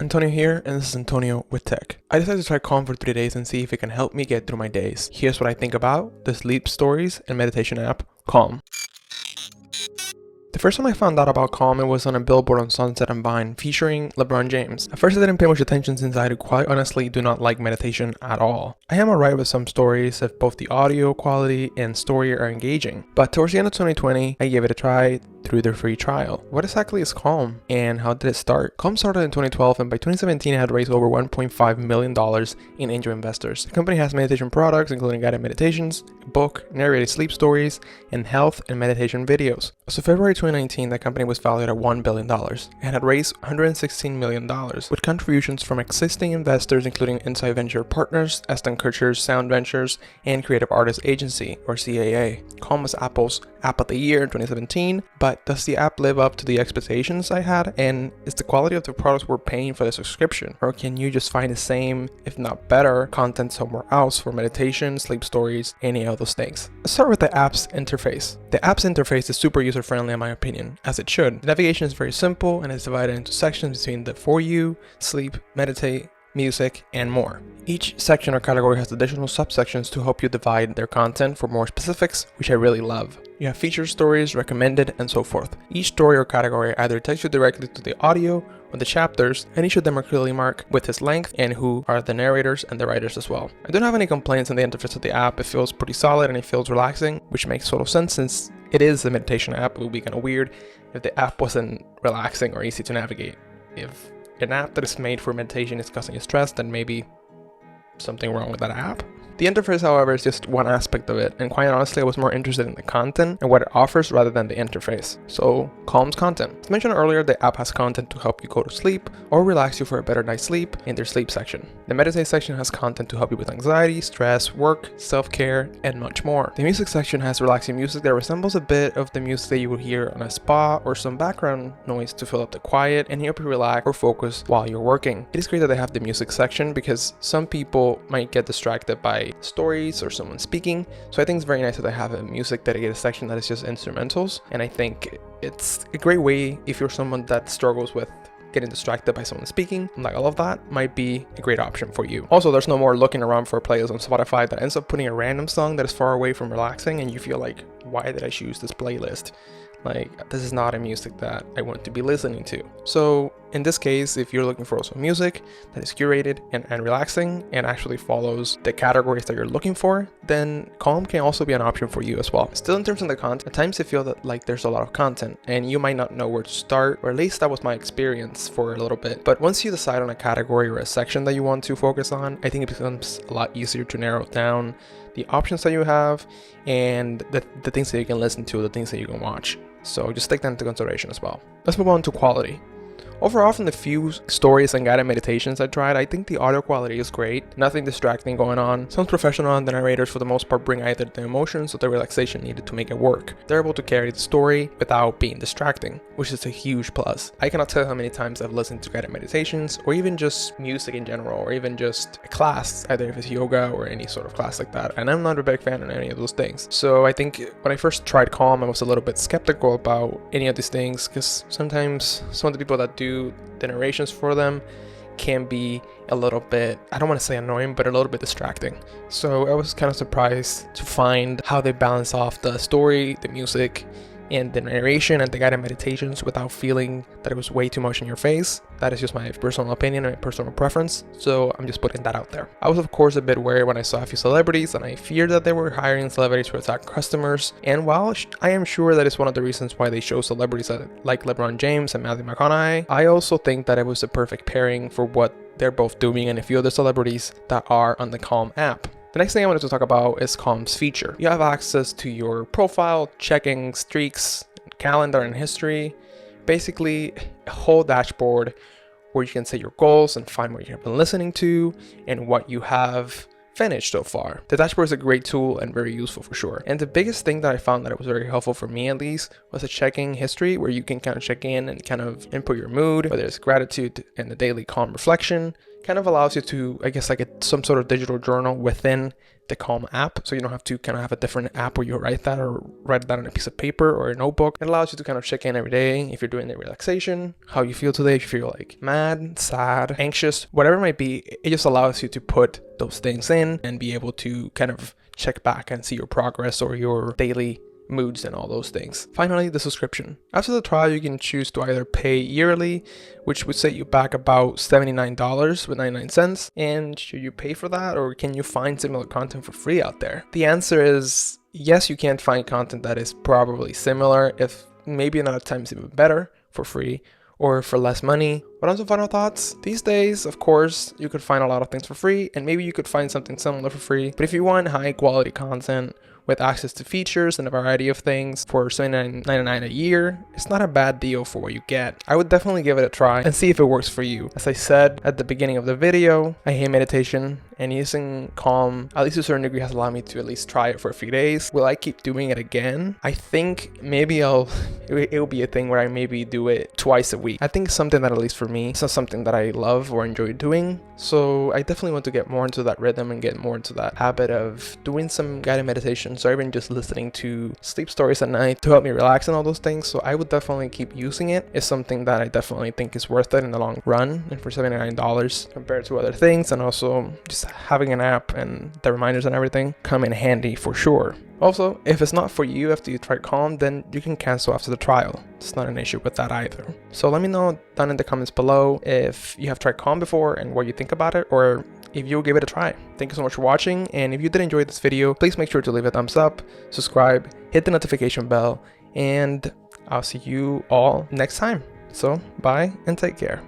Antonio here, and this is Antonio with Tech. I decided to try Calm for 3 days and see if it can help me get through my days. Here's what I think about the sleep stories and meditation app, Calm. The first time I found out about Calm, it was on a billboard on Sunset and Vine featuring LeBron James. At first I didn't pay much attention since I quite honestly do not like meditation at all. I am alright with some stories if both the audio quality and story are engaging, but towards the end of 2020, I gave it a try through their free trial. What exactly is Calm and how did it start? Calm started in 2012 and by 2017 it had raised over $1.5 million in angel investors. The company has meditation products including guided meditations, a book, narrated sleep stories, and health and meditation videos. So February 2019, the company was valued at $1 billion and had raised $116 million with contributions from existing investors including Inside Venture Partners, Ashton Sound Ventures, and Creative Artists Agency or CAA. Calm was Apple's App of the Year in 2017, but does the app live up to the expectations I had? And is the quality of the products we're paying for the subscription? Or can you just find the same, if not better, content somewhere else for meditation, sleep stories, any of those things? Let's start with the app's interface. The app's interface is super user-friendly in my opinion, as it should. The navigation is very simple and is divided into sections between the For You, Sleep, Meditate, Music, and more. Each section or category has additional subsections to help you divide their content for more specifics, which I really love. You have featured stories, recommended, and so forth. Each story or category either takes you directly to the audio or the chapters, and each of them are clearly marked with its length and who are the narrators and the writers as well. I don't have any complaints on the interface of the app. It feels pretty solid and it feels relaxing, which makes total sense since it is a meditation app. It would be kind of weird if the app wasn't relaxing or easy to navigate. If an app that is made for meditation is causing you stress, then maybe something wrong with that app. The interface, however, is just one aspect of it, and quite honestly, I was more interested in the content and what it offers rather than the interface. So, Calm's content. As mentioned earlier, the app has content to help you go to sleep or relax you for a better night's sleep in their sleep section. The meditate section has content to help you with anxiety, stress, work, self-care, and much more. The music section has relaxing music that resembles a bit of the music that you would hear on a spa or some background noise to fill up the quiet and help you relax or focus while you're working. It is great that they have the music section because some people might get distracted by stories or someone speaking, so I think it's very nice that they have a music dedicated section that is just instrumentals, and I think it's a great way if you're someone that struggles with getting distracted by someone speaking, like all of that might be a great option for you. Also, there's no more looking around for a playlist on Spotify that ends up putting a random song that is far away from relaxing and you feel like, why did I choose this playlist? Like, this is not a music that I want to be listening to. So in this case, if you're looking for also music that is curated and relaxing and actually follows the categories that you're looking for, then Calm can also be an option for you as well. Still, in terms of the content, at times I feel that like there's a lot of content and you might not know where to start, or at least that was my experience for a little bit. But once you decide on a category or a section that you want to focus on, I think it becomes a lot easier to narrow down the options that you have and the things that you can listen to, the things that you can watch. So just take that into consideration as well. Let's move on to quality. Overall, from the few stories and guided meditations I tried, I think the audio quality is great. Nothing distracting going on. Sounds professional, and the narrators for the most part bring either the emotions or the relaxation needed to make it work. They're able to carry the story without being distracting, which is a huge plus. I cannot tell how many times I've listened to guided meditations, or even just music in general, or even just a class, either if it's yoga or any sort of class like that. And I'm not a big fan of any of those things. So I think when I first tried Calm, I was a little bit skeptical about any of these things, because sometimes some of the people that do the narrations for them can be a little bit, I don't want to say annoying, but a little bit distracting. So I was kind of surprised to find how they balance off the story, the music, and the narration and the guided meditations without feeling that it was way too much in your face. That is just my personal opinion and my personal preference, so I'm just putting that out there. I was of course a bit wary when I saw a few celebrities, and I feared that they were hiring celebrities to attack customers, and while I am sure that is one of the reasons why they show celebrities like LeBron James and Matthew McConaughey, I also think that it was a perfect pairing for what they're both doing and a few other celebrities that are on the Calm app. The next thing I wanted to talk about is Calm's feature. You have access to your profile, checking, streaks, calendar, and history. Basically, a whole dashboard where you can set your goals and find what you have been listening to and what you have finished so far. The dashboard is a great tool and very useful for sure. And the biggest thing that I found that it was very helpful for me at least was a checking history where you can kind of check in and kind of input your mood, whether it's gratitude and the daily calm reflection, kind of allows you to, I guess, like some sort of digital journal within the Calm app, so you don't have to kind of have a different app where you write that or write it down on a piece of paper or a notebook. It allows you to kind of check in every day if you're doing the relaxation, how you feel today, if you feel like mad, sad, anxious, whatever it might be. It just allows you to put those things in and be able to kind of check back and see your progress or your daily moods and all those things. Finally, the subscription. After the trial, you can choose to either pay yearly, which would set you back about $79.99. And should you pay for that, or can you find similar content for free out there? The answer is yes, you can find content that is probably similar, if maybe not at times even better, for free or for less money. But on some final thoughts, these days, of course, you could find a lot of things for free, and maybe you could find something similar for free. But if you want high quality content with access to features and a variety of things for $79.99 a year, it's not a bad deal for what you get. I would definitely give it a try and see if it works for you. As I said at the beginning of the video, I hate meditation, and using Calm, at least to a certain degree, has allowed me to at least try it for a few days. Will I keep doing it again? I think maybe it'll be a thing where I maybe do it twice a week. I think it's something that, at least for me, it's not something that I love or enjoy doing. So I definitely want to get more into that rhythm and get more into that habit of doing some guided meditations, or even just listening to sleep stories at night to help me relax and all those things. So I would definitely keep using it. It's something that I definitely think is worth it in the long run, and for $79 compared to other things, and also just having an app and the reminders and everything come in handy for sure. Also, if it's not for you after you try Calm, then you can cancel after the trial. It's not an issue with that either. So let me know down in the comments below if you have tried Calm before and what you think about it, or if you'll give it a try. Thank you so much for watching, and if you did enjoy this video, please make sure to leave a thumbs up, subscribe, hit the notification bell, and I'll see you all next time. So bye and take care.